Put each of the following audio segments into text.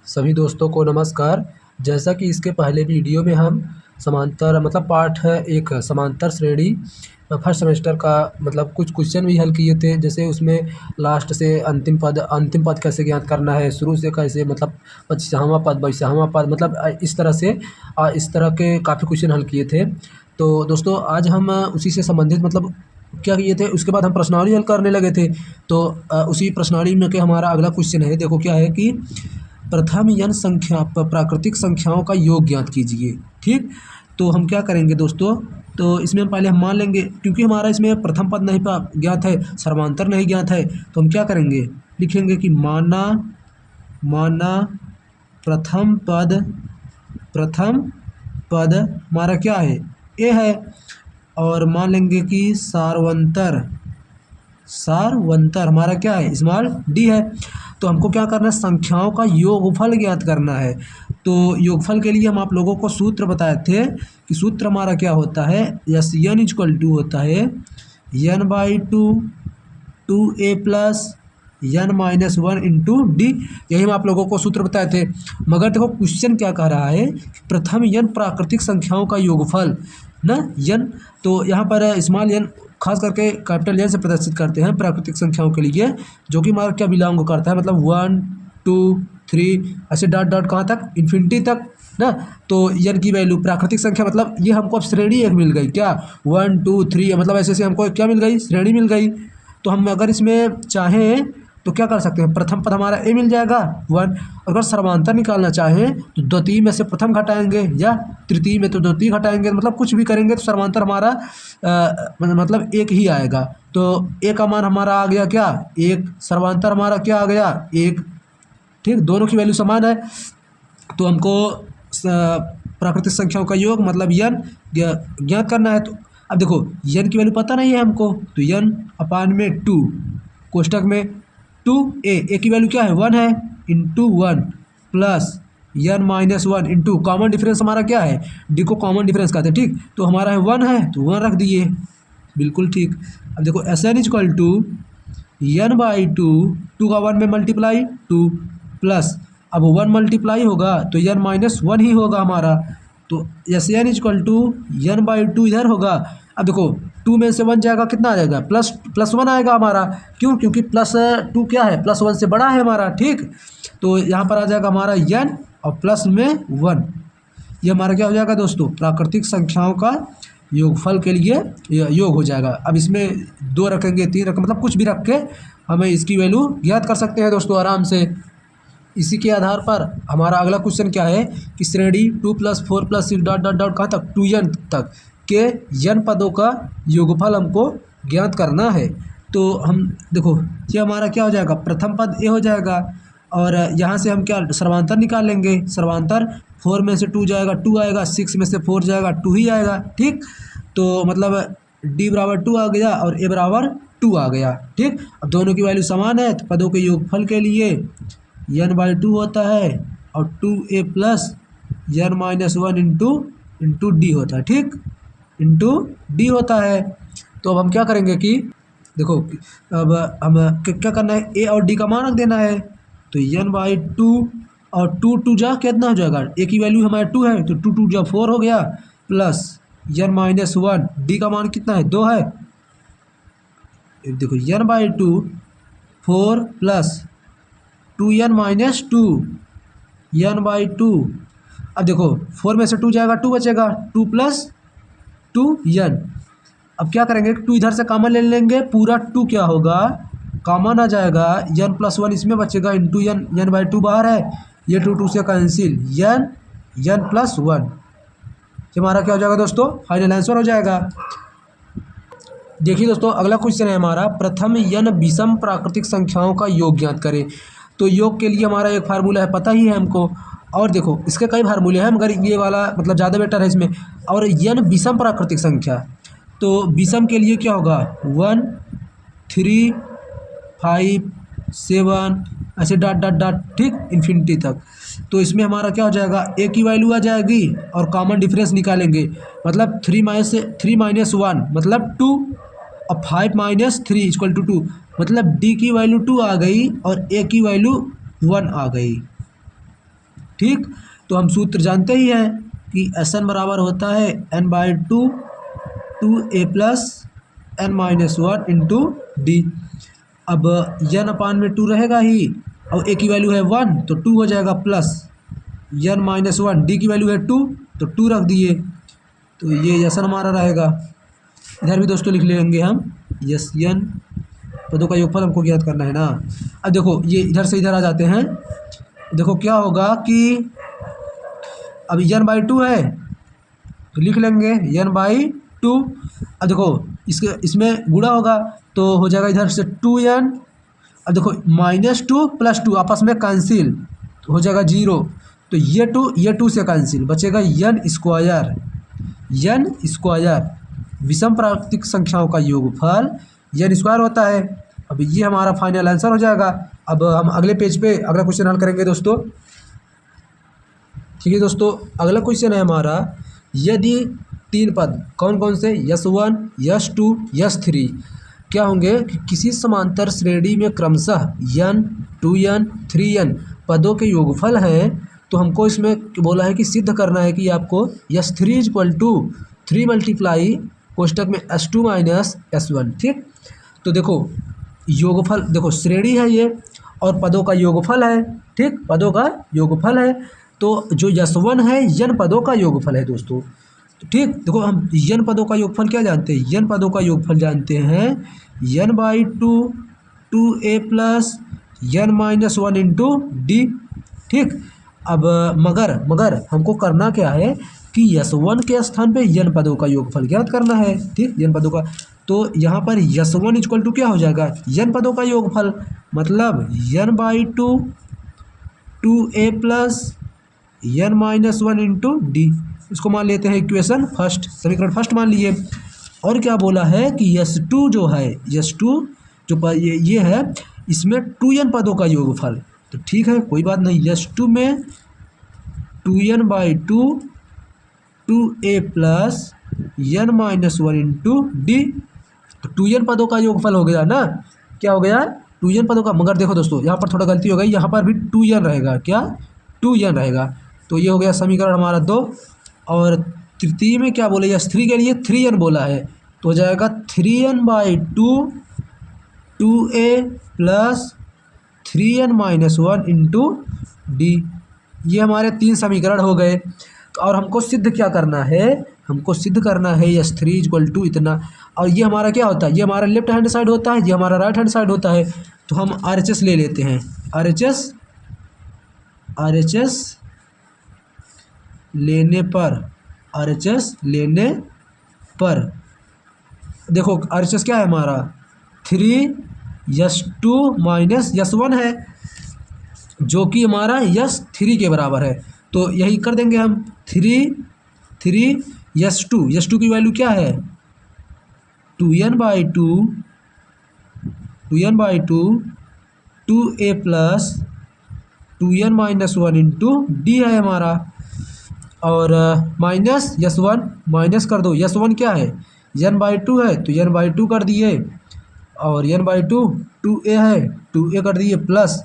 सभी दोस्तों को नमस्कार। जैसा कि इसके पहले वीडियो में हम समांतर मतलब पार्ट है एक समांतर श्रेणी फर्स्ट सेमेस्टर का मतलब कुछ क्वेश्चन भी हल किए थे। जैसे उसमें लास्ट से अंतिम पद कैसे ज्ञात करना है, शुरू से कैसे मतलब 25वां पद 22वां पद मतलब इस तरह से इस तरह के काफ़ी क्वेश्चन हल किए थे। तो दोस्तों आज हम उसी से संबंधित मतलब क्या किए थे, उसके बाद हम प्रश्नावली हल करने लगे थे। तो उसी प्रश्नावली में के हमारा अगला क्वेश्चन है, देखो क्या है कि प्रथम n संख्या प्राकृतिक संख्याओं का योग ज्ञात कीजिए। ठीक, तो हम क्या करेंगे दोस्तों, तो इसमें हम पहले हम मान लेंगे क्योंकि हमारा इसमें प्रथम पद नहीं ज्ञात है, सर्वांतर नहीं ज्ञात है, तो हम क्या करेंगे, लिखेंगे कि माना प्रथम पद हमारा क्या है, ए है। और मान लेंगे कि सारवंतर हमारा क्या है, स्मॉल डी है। तो हमको क्या करना है, संख्याओं का योगफल ज्ञात करना है। तो योगफल के लिए हम आप लोगों को सूत्र बताए थे कि सूत्र हमारा क्या होता है, यस एन इक्वल टू होता है n/2 2a plus n-1 into D. यही हम आप लोगों को सूत्र बताए थे। मगर देखो क्वेश्चन क्या कह रहा है, प्रथम n प्राकृतिक संख्याओं का योगफल ना n, तो यहाँ पर स्मॉल n खास करके कैपिटल एन से प्रदर्शित करते हैं प्राकृतिक संख्याओं के लिए, जो कि हमारा क्या बिलोंग करता है, मतलब 1 2 3 ऐसे डॉट डॉट कहाँ तक, इन्फिनिटी तक ना। तो n की वैल्यू प्राकृतिक संख्या मतलब ये हमको अब श्रेणी एक मिल गई, क्या 1 2 3 मतलब ऐसे ऐसे हमको क्या मिल गई, श्रेणी मिल गई। तो हम अगर इसमें चाहें तो क्या कर सकते हैं, प्रथम पद हमारा ए मिल जाएगा 1। अगर सर्वांतर निकालना चाहें तो द्वितीय में से प्रथम घटाएंगे या तृतीय में तो द्वितीय घटाएंगे, मतलब कुछ भी करेंगे तो सर्वांतर हमारा मतलब एक ही आएगा। तो ए का मान हमारा आ गया क्या, एक, सर्वांतर हमारा क्या आ गया, एक। ठीक, दोनों की वैल्यू समान है। तो हमको प्राकृतिक संख्याओं का योग मतलब n ज्ञात करना है। तो अब देखो n की वैल्यू पता नहीं है हमको, तो n/2 कोष्टक में 2a की वैल्यू क्या है 1 है, into 1 plus n-1 into common difference हमारा क्या है, डी को कॉमन डिफरेंस कहते हैं। ठीक, तो हमारा है 1 है तो 1 रख दिए, बिल्कुल ठीक। अब देखो Sn इक्वल टू n/2 2 का 1 में मल्टीप्लाई 2 प्लस अब 1 मल्टीप्लाई होगा तो n-1 ही होगा हमारा। तो Sn इक्वल टू n/2 इधर होगा। अब देखो 2 में से 1 जाएगा, कितना आ जाएगा, प्लस 1 आएगा हमारा। क्यों, क्योंकि +2 क्या है, +1 से बड़ा है हमारा। ठीक, तो यहाँ पर आ जाएगा हमारा n और प्लस में 1, ये हमारा क्या हो जाएगा दोस्तों, प्राकृतिक संख्याओं का योगफल के लिए योग हो जाएगा। अब इसमें 2 रखेंगे 3 रखें मतलब कुछ भी रख के हमें इसकी वैल्यू ज्ञात कर सकते हैं दोस्तों आराम से। इसी के आधार पर हमारा अगला क्वेश्चन क्या है कि श्रेणी 2 + 4 + 6 डॉट डॉट डॉट कहाँ तक 2n तक के n पदों का योगफल हमको ज्ञात करना है। तो हम देखो ये हमारा क्या हो जाएगा, प्रथम पद ए हो जाएगा और यहाँ से हम क्या सर्वांतर निकाल लेंगे, सर्वांतर 4 में से 2 जाएगा 2 आएगा, 6 में से 4 जाएगा 2 ही आएगा। ठीक, तो मतलब d बराबर 2 आ गया और a बराबर 2 आ गया। ठीक, अब दोनों की वैल्यू समान है तो पदों के योगफल के लिए n/2 होता है और 2a plus n-1 into D होता है। ठीक, इंटू डी होता है। तो अब हम क्या करेंगे कि देखो अब हम क्या करना है, ए और डी का मान रख देना है। तो n/2 और 2 जा कितना हो जाएगा, ए की वैल्यू हमारे 2 है तो 2 जा 4 हो गया प्लस n-1, डी का मान कितना है 2 है। देखो n/2 4 प्लस 2n-2 n/2। अब देखो 4 में से 2 जाएगा 2 बचेगा, 2 + 2n। अब क्या करेंगे, 2 इधर से कॉमन ले लेंगे, पूरा 2 क्या होगा कॉमन आ जाएगा, n+1 इसमें बचेगा इंटू n/2 बाहर है, ये 2 से कैंसिल, n+1। ये हमारा क्या हो जाएगा दोस्तों, फाइनल आंसर हो जाएगा। देखिए दोस्तों अगला क्वेश्चन है हमारा, प्रथम n विषम प्राकृतिक संख्याओं का योग ज्ञात करें। तो योग के लिए हमारा एक फार्मूला है, पता ही है हमको, और देखो इसके कई फार्मूले हैं मगर ये वाला मतलब ज़्यादा बेटर है इसमें। और n विषम प्राकृतिक संख्या, तो विषम के लिए क्या होगा 1 3 5 7 ऐसे डॉट डॉट डॉट, ठीक, इन्फिनिटी तक। तो इसमें हमारा क्या हो जाएगा, ए की वैल्यू आ जाएगी और कॉमन डिफरेंस निकालेंगे, मतलब 3 - 1 मतलब 2 और 5 - 3 = 2, मतलब डी की वैल्यू 2 आ गई और ए की वैल्यू 1 आ गई। ठीक, तो हम सूत्र जानते ही हैं कि Sn बराबर होता है n/2 2a plus n-1 into d. अब n/2 रहेगा ही, और a की वैल्यू है 1 तो 2 हो जाएगा, प्लस n-1, डी की वैल्यू है 2 तो 2 रख दिए, तो ये Sn हमारा रहेगा। इधर भी दोस्तों लिख लेंगे हम Sn, पदों का योगफल हमको ज्ञात करना है ना। अब देखो ये इधर से इधर आ जाते हैं, देखो क्या होगा कि अब n/2 है तो लिख लेंगे n/2। अब देखो इसमें गुणा होगा तो हो जाएगा इधर से 2n। अब देखो -2 + 2 आपस में कैंसिल तो हो जाएगा 0, तो ये 2 से कैंसिल बचेगा n²। विषम प्राकृतिक संख्याओं का योगफल n² होता है। अब ये हमारा फाइनल आंसर हो जाएगा। अब हम अगले पेज पे अगला क्वेश्चन हल करेंगे दोस्तों। ठीक है दोस्तों, अगला क्वेश्चन है हमारा, यदि 3 पद कौन कौन से S1 S2 S3 क्या होंगे कि किसी समांतर श्रेणी में क्रमशः n 2n 3n पदों के योगफल हैं, तो हमको इसमें बोला है कि सिद्ध करना है कि आपको S3 = 3 मल्टीप्लाई कोष्टक में S2 माइनस S1। ठीक, तो देखो योगफल, देखो श्रेणी है ये और पदों का योगफल है। ठीक, पदों का योगफल है, तो जो S1 है n पदों का योगफल है दोस्तों। ठीक, देखो हम n पदों का योगफल क्या जानते हैं, n पदों का योगफल जानते हैं n/2 2a plus n-1 into D. ठीक, अब मगर हमको करना क्या है कि S1 के स्थान पे n पदों का योगफल ज्ञात करना है। ठीक, n पदों का, तो यहाँ पर S1 = क्या हो जाएगा, n पदों का योगफल, मतलब n/2 2a plus n-1 into D. इसको मान लेते हैं इक्वेशन फर्स्ट, समीकरण फर्स्ट मान लिए। और क्या बोला है कि S2 जो है, S2 जो ये है, इसमें 2n पदों का योगफल। तो ठीक है, कोई बात नहीं, S2 में 2n/2 2a plus n-1 into D. तो 2n पदों का योगफल हो गया ना, क्या हो गया, 2n पदों का। मगर देखो दोस्तों यहाँ पर थोड़ा गलती हो गई, यहाँ पर भी 2n रहेगा, क्या 2n रहेगा। तो ये हो गया समीकरण हमारा 2। और तृतीय में क्या बोले, S3 के लिए 3n बोला है, तो हो जाएगा 3n/2 2a plus 3n-1 into D. ये हमारे 3 समीकरण हो गए। और हमको सिद्ध क्या करना है, हमको सिद्ध करना है S3 = इतना। और ये हमारा क्या होता है, ये हमारा लेफ्ट हैंड साइड होता है, ये हमारा राइट हैंड साइड होता है। तो हम RHS ले लेते हैं, RHS लेने पर देखो RHS क्या है हमारा, 3S2 माइनस S1 है, जो कि हमारा S3 के बराबर है। तो यही कर देंगे हम, 3S2 की वैल्यू क्या है, 2n/2 2a plus 2n-1 into D है हमारा। और माइनस S1 माइनस कर दो, S1 क्या है, n/2 है तो n/2 कर दिए, और n/2 2a है 2a कर दिए, plus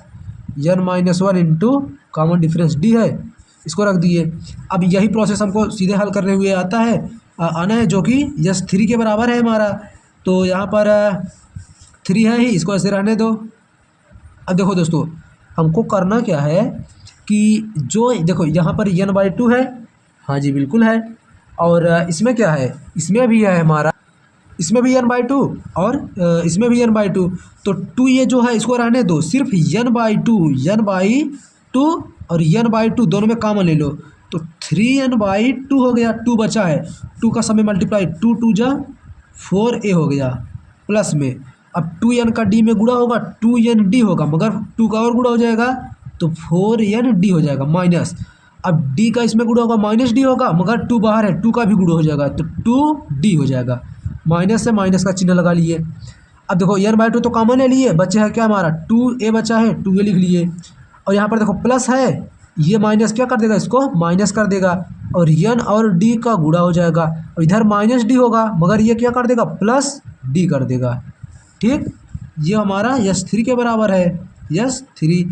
n-1 into common difference D है, इसको रख दिए। अब यही प्रोसेस हमको सीधे हल करने हुए आना है, जो कि S3 के बराबर है हमारा। तो यहाँ पर 3 है ही, इसको ऐसे रहने दो। अब देखो दोस्तों हमको करना क्या है कि जो देखो यहाँ पर n/2 है, हाँ जी बिल्कुल है, और इसमें क्या है, इसमें भी है हमारा, इसमें भी n/2 और इसमें भी n/2। तो 2 ये जो है इसको रहने दो, सिर्फ n/2 और n/2 दोनों में कॉमन ले लो, तो 3n/2 हो गया, 2 बचा है, 2 का समय मल्टीप्लाई, 2 2 जा 4a हो गया, प्लस में अब 2n का d में गुणा होगा, 2n/d होगा, मगर 2 का और गुणा हो जाएगा तो 4n/d हो जाएगा, माइनस अब d का इसमें गुणा होगा, -d होगा, मगर 2 बाहर है, 2 का भी गुणा हो जाएगा तो 2d हो जाएगा, माइनस से माइनस का चिन्ह लगा लिए। अब देखो n/2 तो कॉमन ले लिए, बचे है क्या हमारा 2a बचा है, 2a लिख लिए, और यहाँ पर देखो प्लस है, ये माइनस क्या कर देगा, इसको माइनस कर देगा, और n और d का गुणा हो जाएगा, और इधर -d होगा, मगर ये क्या कर देगा, +d कर देगा। ठीक, ये हमारा S3 के बराबर है, S3।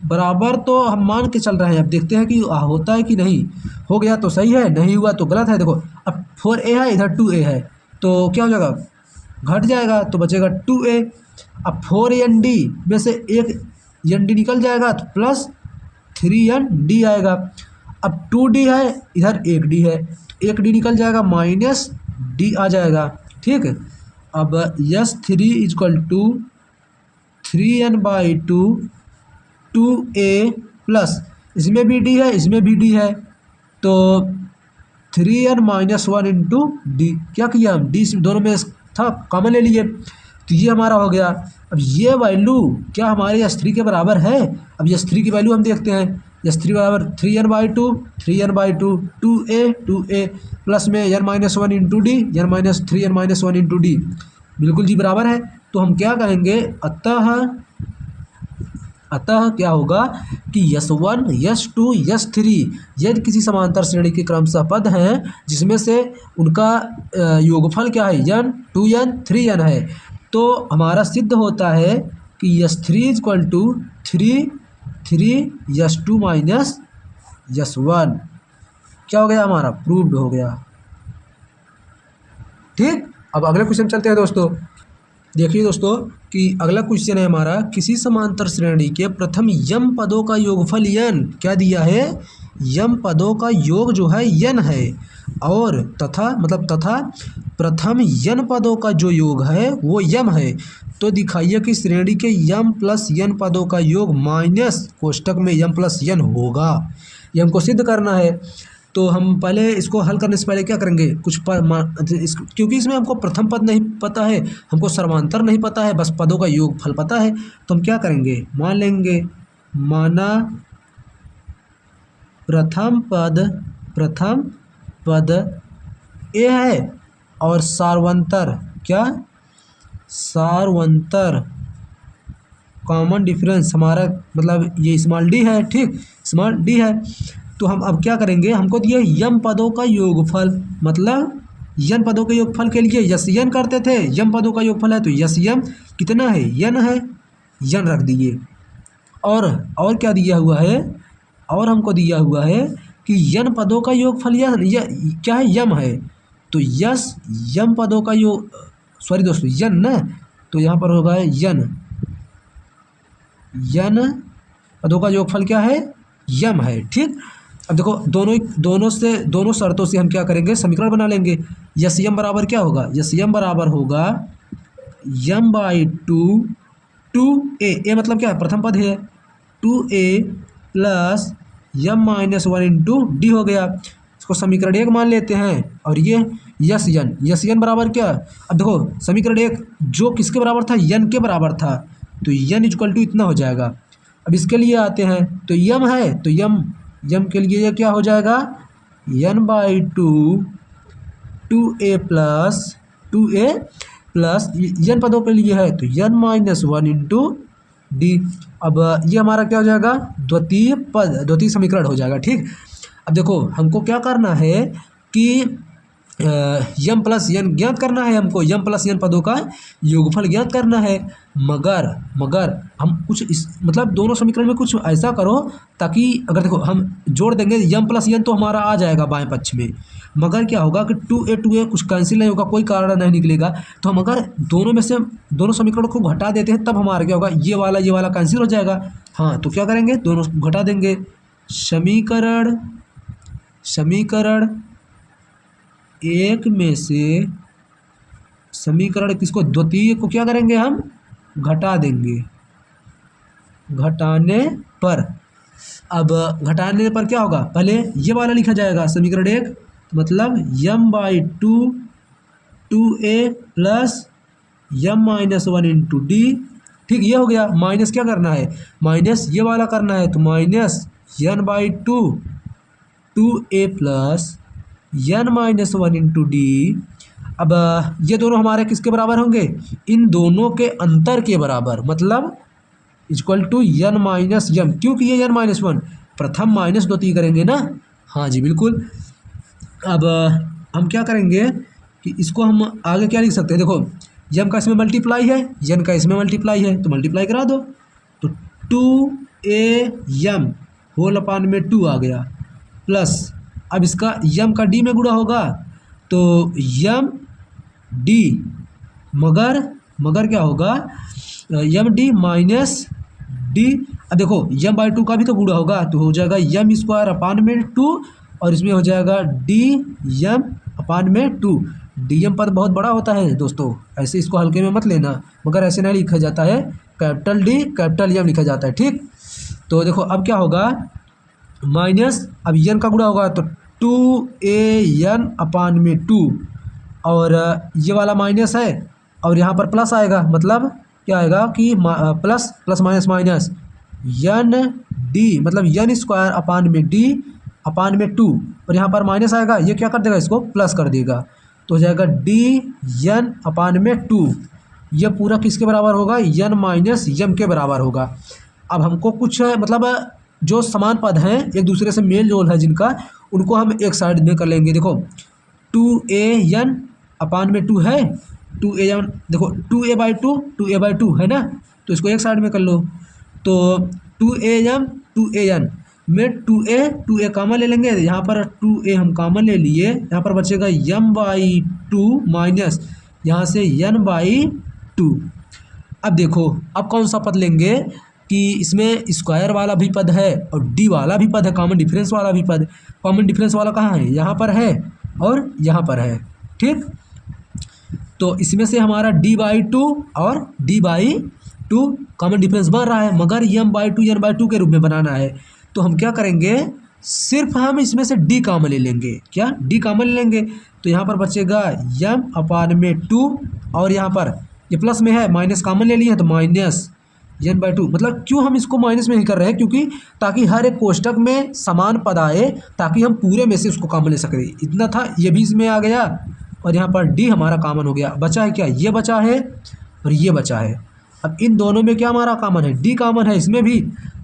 बराबर तो हम मान के चल रहे हैं, अब देखते हैं कि होता है कि नहीं। हो गया तो सही है, नहीं हुआ तो गलत है। देखो अब 4a है, इधर 2a है, तो क्या हो जाएगा, घट जाएगा तो बचेगा 2a। अब 4ND में से एक ND निकल जाएगा तो प्लस 3ND आएगा। अब 2D है, इधर 1D है, तो 1D निकल जाएगा, माइनस D आ जाएगा। ठीक है, अब S3 equal to 3n/2 2a plus, इसमें भी D है, इसमें भी D है, तो 3n-1 इंटू डी। क्या किया हम, डी दोनों में था, कॉमन ले लिए, तो ये हमारा हो गया। अब ये वैल्यू क्या हमारे S3 के बराबर है। अब S3 की वैल्यू हम देखते हैं, S3 बराबर 3n/2 3n/2 2a प्लस में n-1 into D, n-3n-1 into D, बिल्कुल जी बराबर है। तो हम क्या करेंगे, अतः क्या होगा कि S1 S2 S3 यदि किसी समांतर श्रेणी के क्रमशः पद हैं जिसमें से उनका योगफल क्या है, n 2n 3n है, तो हमारा सिद्ध होता है कि S3 equal to 3 S2 minus S1। क्या हो गया, हमारा प्रूव्ड हो गया। ठीक, अब अगले क्वेश्चन चलते हैं दोस्तों। देखिए दोस्तों कि अगला क्वेश्चन है हमारा, किसी समांतर श्रेणी के प्रथम यम पदों का योगफल n, क्या दिया है, यम पदों का योग जो है n है, और तथा प्रथम n पदों का जो योग है वो यम है। तो दिखाइए कि श्रेणी के यम प्लस n पदों का योग माइनस कोष्टक में यम प्लस n होगा। ये हमको सिद्ध करना है। तो हम पहले इसको हल करने से पहले क्या करेंगे, क्योंकि इसमें हमको प्रथम पद नहीं पता है, हमको सर्वांतर नहीं पता है, बस पदों का योगफल पता है। तो हम क्या करेंगे, मान लेंगे, माना प्रथम पद ए है और सार्वंतर, क्या, सार्वंतर कॉमन डिफरेंस हमारा मतलब ये स्मॉल डी है। ठीक, स्मॉल डी है, तो हम अब क्या करेंगे, हमको दिया यम पदों का योगफल, मतलब यन पदों के योगफल के लिए यस यन करते थे, यम पदों का योगफल है तो यस यम कितना है, यन है, यन रख दिए। और क्या दिया हुआ है, और हमको दिया हुआ है कि यन पदों का योगफल क्या है, यम है, तो यस यम पदों का योग, सॉरी दोस्तों यन ना, तो यहाँ पर होगा यन पदों का योगफल क्या है, यम है। ठीक, अब देखो दोनों शर्तों से हम क्या करेंगे, समीकरण बना लेंगे। यस यम बराबर क्या होगा, यस यम बराबर होगा m/2 2a, मतलब क्या है, प्रथम पद है, 2a plus m-1 into D हो गया। इसको समीकरण 1 मान लेते हैं, और ये यस यन बराबर क्या, अब देखो समीकरण 1 जो किसके बराबर था, यन के बराबर था, तो यन इक्वल टू इतना हो जाएगा। अब इसके लिए आते हैं, तो यम है तो यम के लिए ये क्या हो जाएगा, n/2 2a प्लस यन पदों के लिए है तो n-1 इंटू डी। अब ये हमारा क्या हो जाएगा, द्वितीय समीकरण हो जाएगा। ठीक, अब देखो हमको क्या करना है कि यम प्लस यन ज्ञात करना है, हमको यम प्लस यन पदों का योगफल ज्ञात करना है। मगर हम कुछ मतलब दोनों समीकरण में कुछ ऐसा करो ताकि, अगर देखो हम जोड़ देंगे यम प्लस यन तो हमारा आ जाएगा बाएं पक्ष में, मगर क्या होगा कि 2a कुछ कैंसिल नहीं होगा, कोई कारण नहीं निकलेगा। तो हम अगर दोनों में से दोनों समीकरणों को घटा देते हैं तब हमारा क्या होगा, ये वाला कैंसिल हो जाएगा। हाँ, तो क्या करेंगे, दोनों घटा देंगे, समीकरण एक में से समीकरण किसको, द्वितीय को क्या करेंगे, हम घटा देंगे, घटाने पर क्या होगा, पहले ये वाला लिखा जाएगा समीकरण 1, मतलब m/2 2a plus m-1 into D. ठीक, ये हो गया। माइनस क्या करना है, माइनस ये वाला करना है, तो minus n/2 2a plus n-1 into d. अब ये दोनों हमारे किसके बराबर होंगे, इन दोनों के अंतर के बराबर, मतलब इक्वल टू n-m, क्योंकि ये n-1 प्रथम माइनस द्वितीय करेंगे ना। हाँ जी बिल्कुल। अब हम क्या करेंगे कि इसको हम आगे क्या लिख सकते हैं, देखो यम का इसमें मल्टीप्लाई है, यन का इसमें मल्टीप्लाई है, तो मल्टीप्लाई करा दो, तो 2am होल अपान में 2 आ गया प्लस अब इसका यम का डी में गुणा होगा तो यम डी मगर क्या होगा यम डी माइनस डी। अब देखो यम बाई 2 का भी तो गुणा होगा तो हो जाएगा यम स्क्वायर अपान में 2 और इसमें हो जाएगा डी यम अपान में 2। डी एम पद बहुत बड़ा होता है दोस्तों, ऐसे इसको हल्के में मत लेना, मगर ऐसे नहीं लिखा जाता है, कैपिटल डी कैपिटल एम लिखा जाता है। ठीक, तो देखो अब क्या होगा माइनस अब एन का गुणा होगा तो 2an अपान में 2 और ये वाला माइनस है और यहाँ पर प्लस आएगा, मतलब क्या आएगा कि plus plus minus minus N D मतलब एन स्क्वायर अपान में डी अपान में 2 और यहाँ पर माइनस आएगा, ये क्या कर देगा इसको प्लस कर देगा तो हो जाएगा डी एन अपान में 2। ये पूरा किसके बराबर होगा एन माइनस एम के बराबर होगा। अब हमको कुछ मतलब जो समान पद हैं एक दूसरे से मेल जोल है जिनका, उनको हम एक साइड में कर लेंगे। देखो 2an अपान में 2 है 2an, देखो 2a/2 है ना, तो इसको एक साइड में कर लो तो 2an में 2a कामन ले लेंगे, यहाँ पर 2a हम कामन ले लिए, यहाँ पर बचेगा m/2 माइनस यहाँ से n/2। अब देखो अब कौन सा पद लेंगे कि इसमें स्क्वायर वाला भी पद है और डी वाला भी पद है, कॉमन डिफरेंस वाला भी पद। कॉमन डिफरेंस वाला कहाँ है, यहाँ पर है और यहाँ पर है। ठीक, तो इसमें से हमारा d/2 और d/2 कॉमन डिफरेंस बन रहा है, मगर m/2 n/2 के रूप में बनाना है। तो हम क्या करेंगे सिर्फ हम इसमें से d कॉमन ले लेंगे, क्या d कॉमन ले लेंगे तो यहाँ पर बचेगा m अपान में 2 और यहाँ पर ये प्लस में है माइनस कॉमन ले लिए तो माइनस n/2। मतलब क्यों हम इसको माइनस में ही कर रहे हैं, क्योंकि ताकि हर एक कोष्टक में समान पद आए ताकि हम पूरे में से उसको कॉमन ले सकें। इतना था, ये भी इसमें आ गया और यहाँ पर d हमारा कॉमन हो गया। बचा है क्या, ये बचा है और ये बचा है। अब इन दोनों में क्या हमारा कॉमन है, d कॉमन है इसमें भी,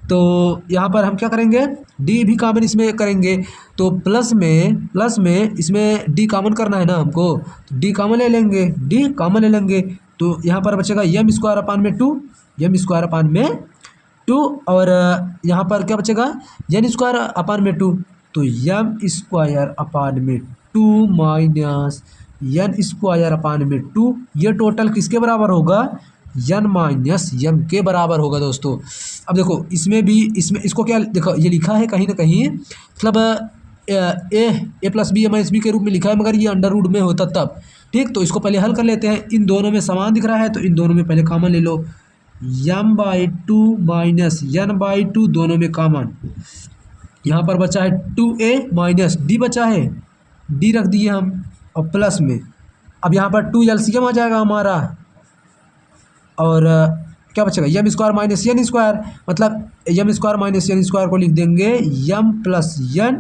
तो यहाँ पर हम क्या करेंगे d भी कॉमन इसमें करेंगे तो प्लस में इसमें d कॉमन करना है ना हमको, तो d कॉमन ले लेंगे, d कॉमन ले लेंगे तो यहाँ पर बचेगा m स्क्वायर अपान में 2 m स्क्वायर अपान में 2 और यहाँ पर क्या बचेगा n स्क्वायर अपान में 2 तो m स्क्वायर अपान में 2 माइनस n स्क्वायर अपान में 2। ये टोटल किसके बराबर होगा n माइनस m के बराबर होगा दोस्तों। अब देखो इसमें भी इसको क्या देखो ये लिखा है कहीं ना कहीं मतलब a plus B minus B के रूप में लिखा है, मगर ये अंडर रूट में होता तब। ठीक, तो इसको पहले हल कर लेते हैं। इन दोनों में समान दिख रहा है तो इन दोनों में पहले कॉमन ले लो, m/2 माइनस n/2 दोनों में कॉमन। यहाँ पर बचा है 2a माइनस d बचा है, d रख दिए हम और प्लस में अब यहाँ पर 2 एलसीएम आ जाएगा हमारा और क्या बचेगा m square minus n square, मतलब m square minus n square को लिख देंगे m प्लस n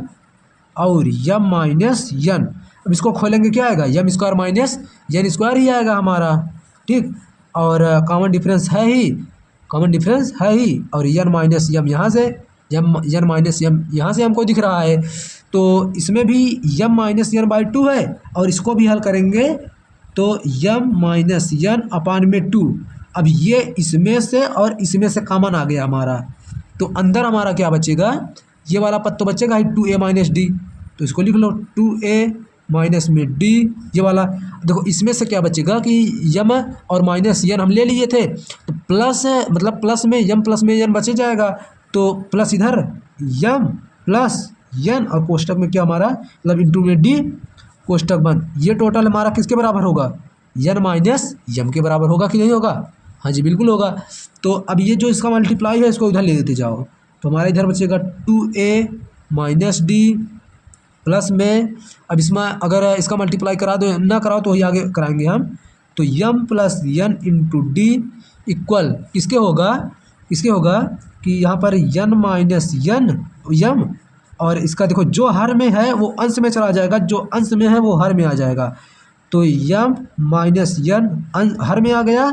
और m माइनस n। अब इसको खोलेंगे क्या आएगा m square minus n square ही आएगा हमारा। ठीक, और कॉमन डिफरेंस है ही और n माइनस m यहाँ से n माइनस m यहाँ से हमको दिख रहा है, तो इसमें भी m माइनस n/2 है और इसको भी हल करेंगे तो m माइनस n अपान में 2। अब ये इसमें से और इसमें से कॉमन आ गया हमारा, तो अंदर हमारा क्या बचेगा, ये वाला पद तो बचेगा ही 2a माइनस डी, तो इसको लिख लो 2a माइनस में d। ये वाला देखो इसमें से क्या बचेगा कि m और माइनस n हम ले लिए थे तो प्लस मतलब प्लस में m प्लस में n बचे जाएगा, तो प्लस इधर m प्लस n और कोष्टक में क्या हमारा मतलब इंटू में d कोष्टक बंद। ये टोटल हमारा किसके बराबर होगा n माइनस m के बराबर होगा कि नहीं होगा, हाँ जी बिल्कुल होगा। तो अब ये जो इसका मल्टीप्लाई है इसको इधर ले देते जाओ तो हमारा इधर बचेगा 2a माइनस d प्लस में अब इसमें अगर इसका मल्टीप्लाई करा दो ना कराओ तो वही आगे कराएंगे हम, तो m plus n into d equal किसके होगा कि यहाँ पर n माइनस m और इसका देखो जो हर में है वो अंश में चला जाएगा, जो अंश में है वो हर में आ जाएगा, तो m माइनस n हर में आ गया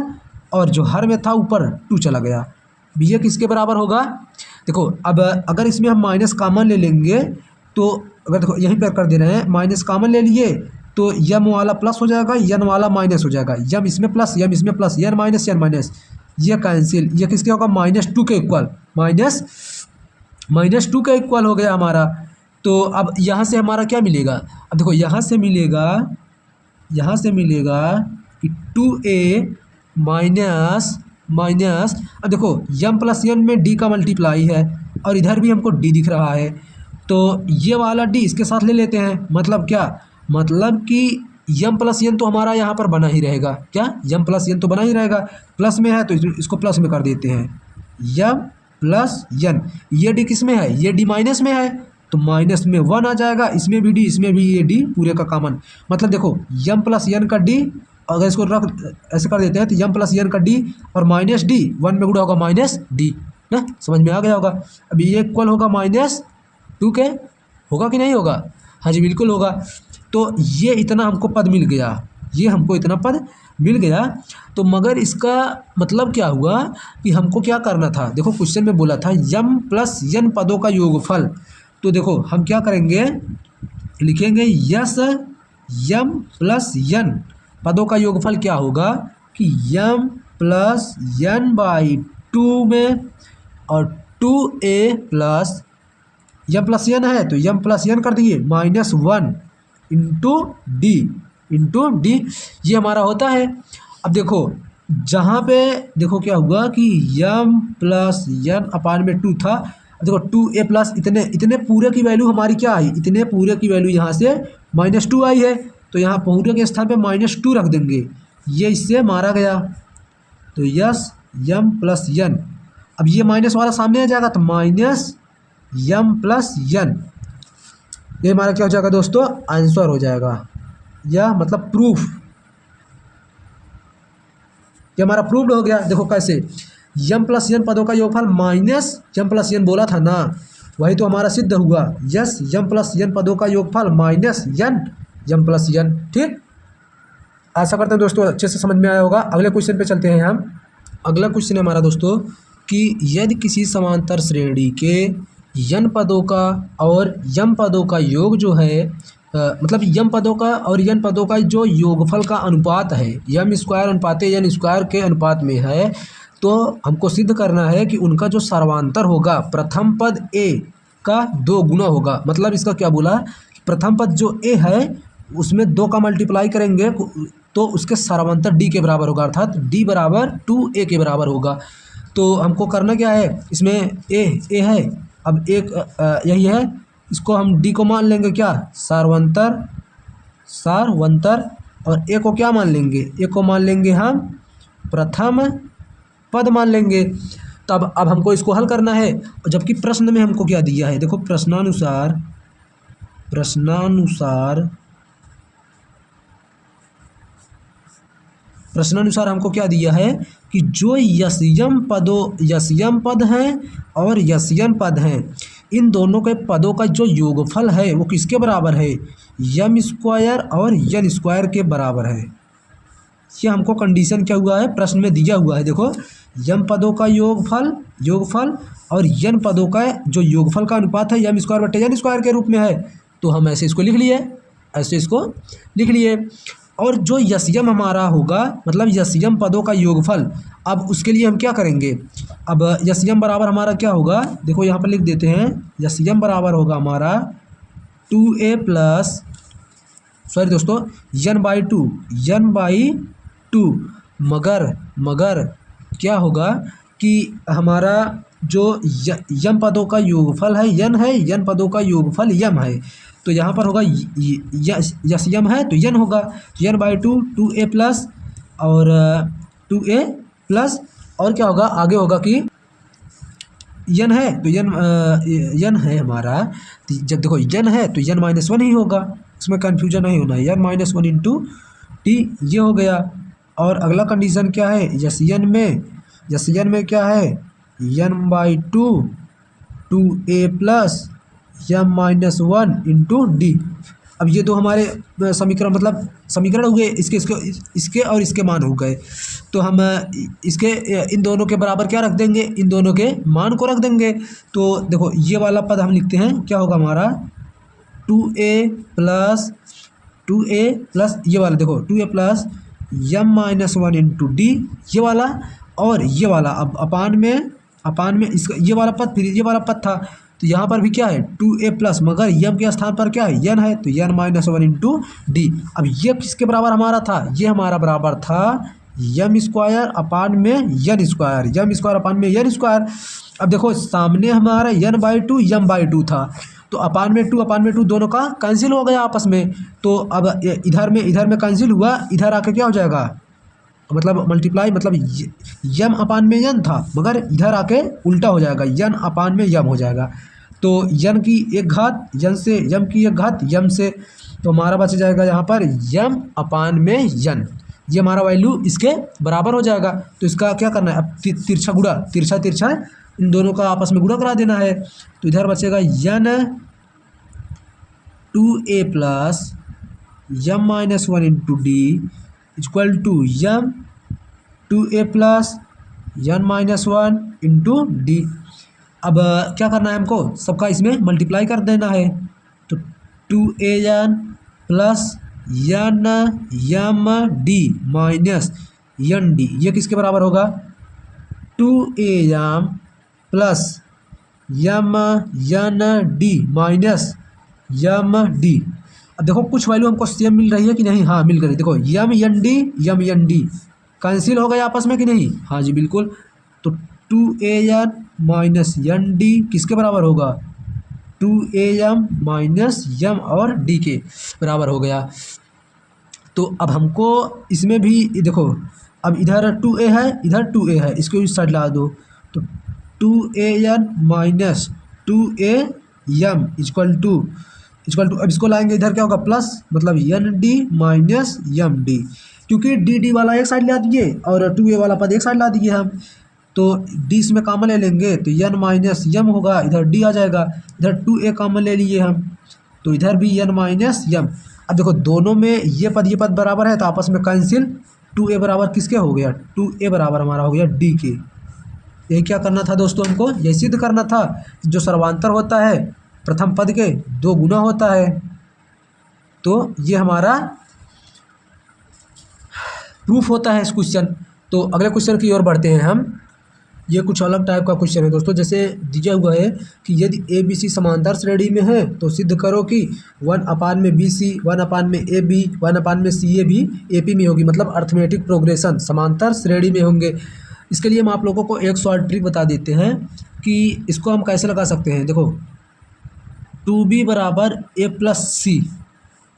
और जो हर में था ऊपर 2 चला गया। ये किसके बराबर होगा, देखो अब अगर इसमें हम माइनस कॉमन ले लेंगे तो अगर देखो यहीं पर कर दे रहे हैं माइनस कॉमन ले लिए तो m वाला प्लस हो जाएगा n वाला माइनस हो जाएगा, m इसमें प्लस n माइनस ये कैंसिल, ये किसके होगा, -2 के इक्वल, -2 के इक्वल हो गया हमारा। तो अब यहाँ से हमारा क्या मिलेगा, अब देखो यहाँ से मिलेगा कि 2a माइनस माइनस, अब देखो m प्लस n में d का मल्टीप्लाई है और इधर भी हमको d दिख रहा है, तो ये वाला d इसके साथ ले लेते हैं। मतलब क्या, मतलब कि m प्लस n तो हमारा यहाँ पर बना ही रहेगा, क्या m प्लस n तो बना ही रहेगा, प्लस में है तो इसको प्लस में कर देते हैं, m प्लस n। ये d किस में है, ये d माइनस में है तो माइनस में 1 आ जाएगा, इसमें भी d, इसमें भी ये d पूरे का कॉमन। मतलब देखो m प्लस n का d, अगर इसको रख ऐसे कर देते हैं तो m प्लस n का d और माइनस d, 1 में गुणा होगा माइनस d ना, समझ में आ गया होगा। अभी ये इक्वल होगा -2 के, होगा कि नहीं होगा, हाँ जी बिल्कुल होगा। तो ये इतना हमको पद मिल गया, ये हमको इतना पद मिल गया। तो मगर इसका मतलब क्या हुआ कि हमको क्या करना था, देखो क्वेश्चन में बोला था m प्लस n पदों का योगफल। तो देखो हम क्या करेंगे, लिखेंगे यस m प्लस n पदों का योगफल क्या होगा कि m प्लस n बाई 2 में और 2a plus m plus n है तो m प्लस n कर दिए -1 इंटू डी, ये हमारा होता है। अब देखो जहाँ पे देखो क्या हुआ कि m प्लस n अपान में 2 था, देखो 2a प्लस इतने पूरे की वैल्यू हमारी क्या आई, इतने पूरे की वैल्यू यहाँ से -2 आई है, तो यहाँ पूरे के स्थान पे -2 रख देंगे, ये इससे मारा गया। तो यस m प्लस n, अब ये माइनस वाला सामने आ जाएगा तो -m प्लस n, ये हमारा क्या हो जाएगा दोस्तों, आंसर हो जाएगा, या मतलब प्रूफ, ये हमारा प्रूव्ड हो गया। देखो कैसे, m प्लस n पदों का योगफल माइनस m प्लस n बोला था ना, वही तो हमारा सिद्ध हुआ। यस m प्लस n पदों का योगफल माइनस m प्लस n, ठीक। आशा करते हैं दोस्तों अच्छे से समझ में आया होगा। अगले क्वेश्चन पे चलते हैं हम। अगला क्वेश्चन है हमारा दोस्तों कि यदि किसी समांतर श्रेणी के n पदों का और m पदों का योग जो है मतलब m पदों का और n पदों का जो योगफल का अनुपात है m स्क्वायर अनुपात n स्क्वायर के अनुपात में है, तो हमको सिद्ध करना है कि उनका जो सर्वांतर होगा प्रथम पद a का 2 गुना होगा। मतलब इसका क्या बोला, प्रथम पद जो a है उसमें 2 का मल्टीप्लाई करेंगे तो उसके सर्वांतर d के बराबर होगा, अर्थात d बराबर 2a के बराबर होगा। तो हमको करना क्या है, इसमें a है, अब एक यही है, इसको हम d को मान लेंगे क्या, सारवंतर, और a को क्या मान लेंगे, a को मान लेंगे हम प्रथम पद मान लेंगे। तब अब हमको इसको हल करना है, जबकि प्रश्न में हमको क्या दिया है, देखो प्रश्नानुसार हमको क्या दिया है कि जो यस्यम पद हैं और यस्यन पद हैं, इन दोनों के पदों का जो योगफल है वो किसके बराबर है, m स्क्वायर और n स्क्वायर के बराबर है। ये हमको कंडीशन क्या हुआ है, प्रश्न में दिया हुआ है। देखो m पदों का योगफल और n पदों का जो योगफल का अनुपात है m स्क्वायर बटे n स्क्वायर के रूप में है, तो हम ऐसे इसको लिख लिए। और जो यस्यम हमारा होगा मतलब यस्यम पदों का योगफल, अब उसके लिए हम क्या करेंगे, अब यस्यम बराबर हमारा क्या होगा, देखो यहाँ पर लिख देते हैं, यस्यम बराबर होगा हमारा 2a प्लस सॉरी दोस्तों n बाई 2, मगर क्या होगा कि हमारा जो यम पदों का योगफल है n पदों का योगफल यम है, तो यहाँ पर होगा यम है तो n होगा, n बाई 2a प्लस और 2a प्लस और क्या होगा, आगे होगा कि n है तो n है हमारा, जब देखो n है तो n -1 ही होगा, इसमें कन्फ्यूजन नहीं होना है, n -1 इंटू टी, ये हो गया। और अगला कंडीशन क्या है, यस्यन में क्या है, n by 2a plus m -1 into d. अब ये दो हमारे समीकरण हुए, इसके और इसके मान हो गए, तो हम इसके इन दोनों के बराबर क्या रख देंगे, इन दोनों के मान को रख देंगे। तो देखो ये वाला पद हम लिखते हैं, क्या होगा हमारा 2a प्लस ये वाला देखो 2a plus m -1 into D, ये वाला, और ये वाला अब अपान में इसका ये वाला पद, फिर ये वाला पद था, तो यहाँ पर भी क्या है 2a प्लस, मगर यम के स्थान पर क्या है यन है, तो यन माइनस वन इंटू डी। अब ये किसके बराबर हमारा था, ये हमारा बराबर था यम स्क्वायर अपान में यन स्क्वायर, यम स्क्वायर अपान में यन स्क्वायर। अब देखो सामने हमारा n by two m by two था, तो अपान में टू दोनों का कैंसिल हो गया आपस में, तो अब इधर में कैंसिल हुआ, इधर आके क्या हो जाएगा, मतलब मल्टीप्लाई, मतलब यम अपान में यन था, मगर इधर आके उल्टा हो जाएगा, यन अपान में यम हो जाएगा। तो यन की एक घात यन से, यम की एक घात यम से, तो हमारा बच जाएगा यहाँ पर यम अपान में यन, ये हमारा वैल्यू इसके बराबर हो जाएगा। तो इसका क्या करना है, अब तिरछा गुणा, तिरछा इन दोनों का आपस में गुणा करा देना है, तो इधर बचेगा n 2a plus m minus one into d equal to m 2a plus n minus one into d. अब क्या करना है हमको, सबका इसमें मल्टीप्लाई कर देना है, तो 2an प्लस यन यम डी माइनस यन डी, ये किसके बराबर होगा 2am प्लस यम यन डी माइनस यम डी। अब देखो कुछ वैल्यू हमको सेम मिल रही है कि नहीं, हाँ मिल रही है, देखो यम यन डी कैंसिल हो गए आपस में कि नहीं, हाँ जी बिल्कुल। तो 2an माइनस यन डी किसके बराबर होगा 2am माइनस यम और डी के बराबर हो गया। तो अब हमको इसमें भी देखो, अब इधर 2a है, इधर 2a है, इसको इस साइड ला दो, तो 2an minus 2am equal to अब इसको लाएंगे इधर क्या होगा प्लस, मतलब यन डी माइनस यम डी, क्योंकि डी वाला एक साइड ला दिए और 2a वाला पद एक साइड ला दिए हम, तो डी इसमें कॉमन ले लेंगे तो यन माइनस यम होगा, इधर डी आ जाएगा, इधर 2a कॉमन ले लिए हम, तो इधर भी यन माइनस यम। अब देखो दोनों में ये पद बराबर है, तो आपस में कैंसिल, 2a बराबर किसके हो गया 2a बराबर हमारा हो गया डी के। यही क्या करना था दोस्तों, हमको यही सिद्ध करना था, जो सर्वांतर होता है प्रथम पद के 2 गुना होता है। तो ये हमारा प्रूफ होता है इस क्वेश्चन। तो अगले क्वेश्चन की ओर बढ़ते हैं हम। ये कुछ अलग टाइप का क्वेश्चन है दोस्तों, जैसे दिया हुआ है कि यदि ए बी सी समांतर श्रेणी में है तो सिद्ध करो कि 1/में BC 1/में AB 1/में CA भी AP में होगी, मतलब अर्थमेटिक प्रोग्रेशन समांतर श्रेणी में होंगे। इसके लिए हम आप लोगों को एक शॉर्ट ट्रिक बता देते हैं कि इसको हम कैसे लगा सकते हैं। देखो 2b बराबर a प्लस सी,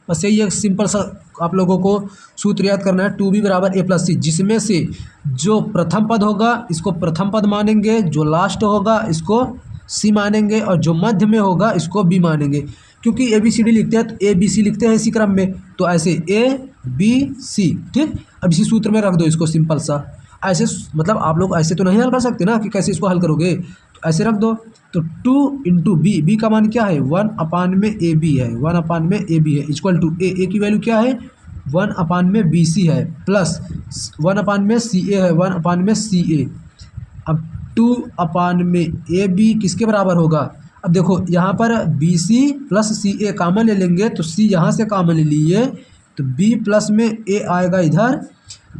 बस यही एक सिंपल सा आप लोगों को सूत्र याद करना है, 2b बराबर a प्लस सी, जिसमें से जो प्रथम पद होगा इसको प्रथम पद मानेंगे, जो लास्ट होगा इसको c मानेंगे, और जो मध्य में होगा इसको b मानेंगे। क्योंकि ABCD लिखते हैं तो ABC लिखते हैं इसी क्रम में, तो ऐसे ABC, ठीक। अब इसी सूत्र में रख दो इसको सिंपल सा, ऐसे मतलब आप लोग ऐसे तो नहीं हल कर सकते ना कि कैसे इसको हल करोगे, तो ऐसे रख दो। तो 2 इंटू बी का मान क्या है 1/में AB है, 1/में AB है, इक्वल टू ए की वैल्यू क्या है 1/में BC है, प्लस 1/में CA है, 1/में CA। अब 2/में AB किसके बराबर होगा, अब देखो यहाँ पर BC प्लस CA कॉमन ले लेंगे, तो C यहाँ से कॉमन ले लिए, तो B प्लस में A आएगा इधर,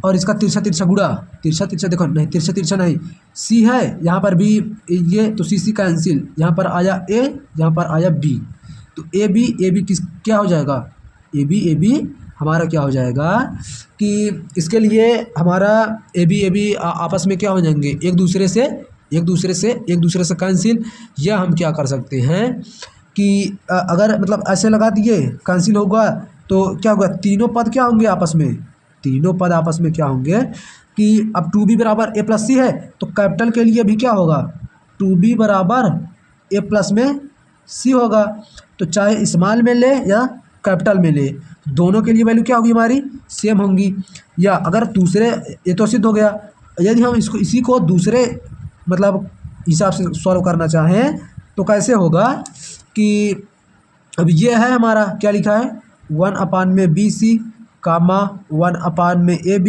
और इसका तिरछा गुणा, तिरछा देखो नहीं, तिरछा नहीं, C है यहाँ पर भी ये, तो C कैंसिल, यहाँ पर आया A, यहाँ पर आया B, तो AB किस क्या हो जाएगा AB हमारा क्या हो जाएगा कि इसके लिए हमारा AB आपस में क्या हो जाएंगे एक दूसरे से कैंसिल। या हम क्या कर सकते हैं कि अगर मतलब ऐसे लगा दिए कैंसिल होगा, तो क्या होगा तीनों पद क्या होंगे आपस में, तीनों पद आपस में क्या होंगे कि अब 2b बराबर a प्लस c है, तो कैपिटल के लिए भी क्या होगा 2b बराबर a प्लस में c होगा, तो चाहे स्मॉल में ले या कैपिटल में ले, दोनों के लिए वैल्यू क्या होगी हमारी सेम होंगी। या अगर दूसरे, ये तो सिद्ध हो गया, यदि हम इसी को दूसरे मतलब हिसाब से सॉल्व करना चाहें तो कैसे होगा कि अब ये है हमारा क्या लिखा है 1/में BC कामा 1/में AB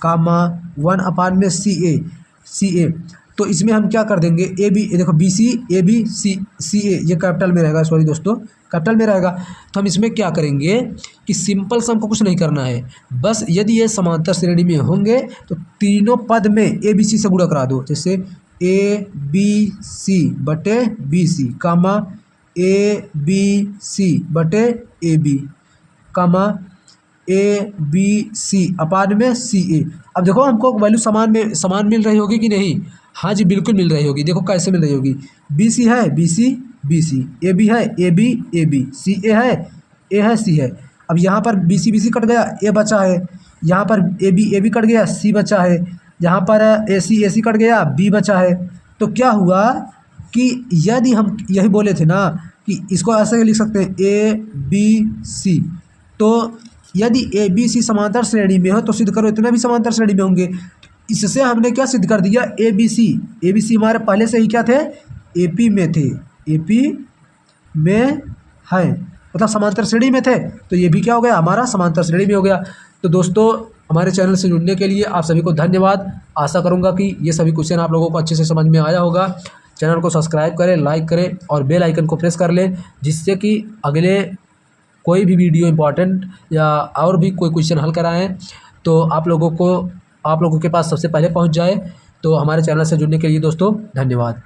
कामा 1/में CA। तो इसमें हम क्या कर देंगे, ए बी, देखो B C, A B C, C A, ये कैपिटल में रहेगा, सॉरी दोस्तों कैपिटल में रहेगा। तो हम इसमें क्या करेंगे कि सिंपल सम को कुछ नहीं करना है, बस यदि ये समांतर श्रेणी में होंगे तो तीनों पद में ए बी सी से गुणा करा दो। जैसे ए बी सी बटे बी सी कामा ए बी सी बटे A B comma A B सी अपान में सी ए। अब देखो हमको वैल्यू समान मिल रही होगी कि नहीं? हाँ जी बिल्कुल मिल रही होगी। देखो कैसे मिल रही होगी, बी सी है B C B C, A B है ए बी, सी ए है सी है। अब यहाँ पर बी सी कट गया, ए बचा है। यहाँ पर ए बी कट गया, सी बचा है। यहाँ पर ए सी कट गया, बी बचा है। तो क्या हुआ कि यदि हम यही बोले थे ना कि इसको ऐसे लिख सकते हैं ए बी सी, तो यदि ए बी सी समांतर श्रेणी में हो तो सिद्ध करो इतना भी समांतर श्रेणी में होंगे। इससे हमने क्या सिद्ध कर दिया, ए बी सी हमारे पहले से ही क्या थे, ए पी में थे, ए पी में है, मतलब समांतर श्रेणी में थे। तो ये भी क्या हो गया, हमारा समांतर श्रेणी में हो गया। तो दोस्तों हमारे चैनल से जुड़ने के लिए आप सभी को धन्यवाद। आशा करूंगा कि ये सभी क्वेश्चन आप लोगों को अच्छे से समझ में आया होगा। चैनल को सब्सक्राइब करें, लाइक करें और बेल आइकन को प्रेस कर लें, जिससे कि अगले कोई भी वीडियो इंपॉर्टेंट या और भी कोई क्वेश्चन हल कराएं तो आप लोगों के पास सबसे पहले पहुंच जाए। तो हमारे चैनल से जुड़ने के लिए दोस्तों धन्यवाद।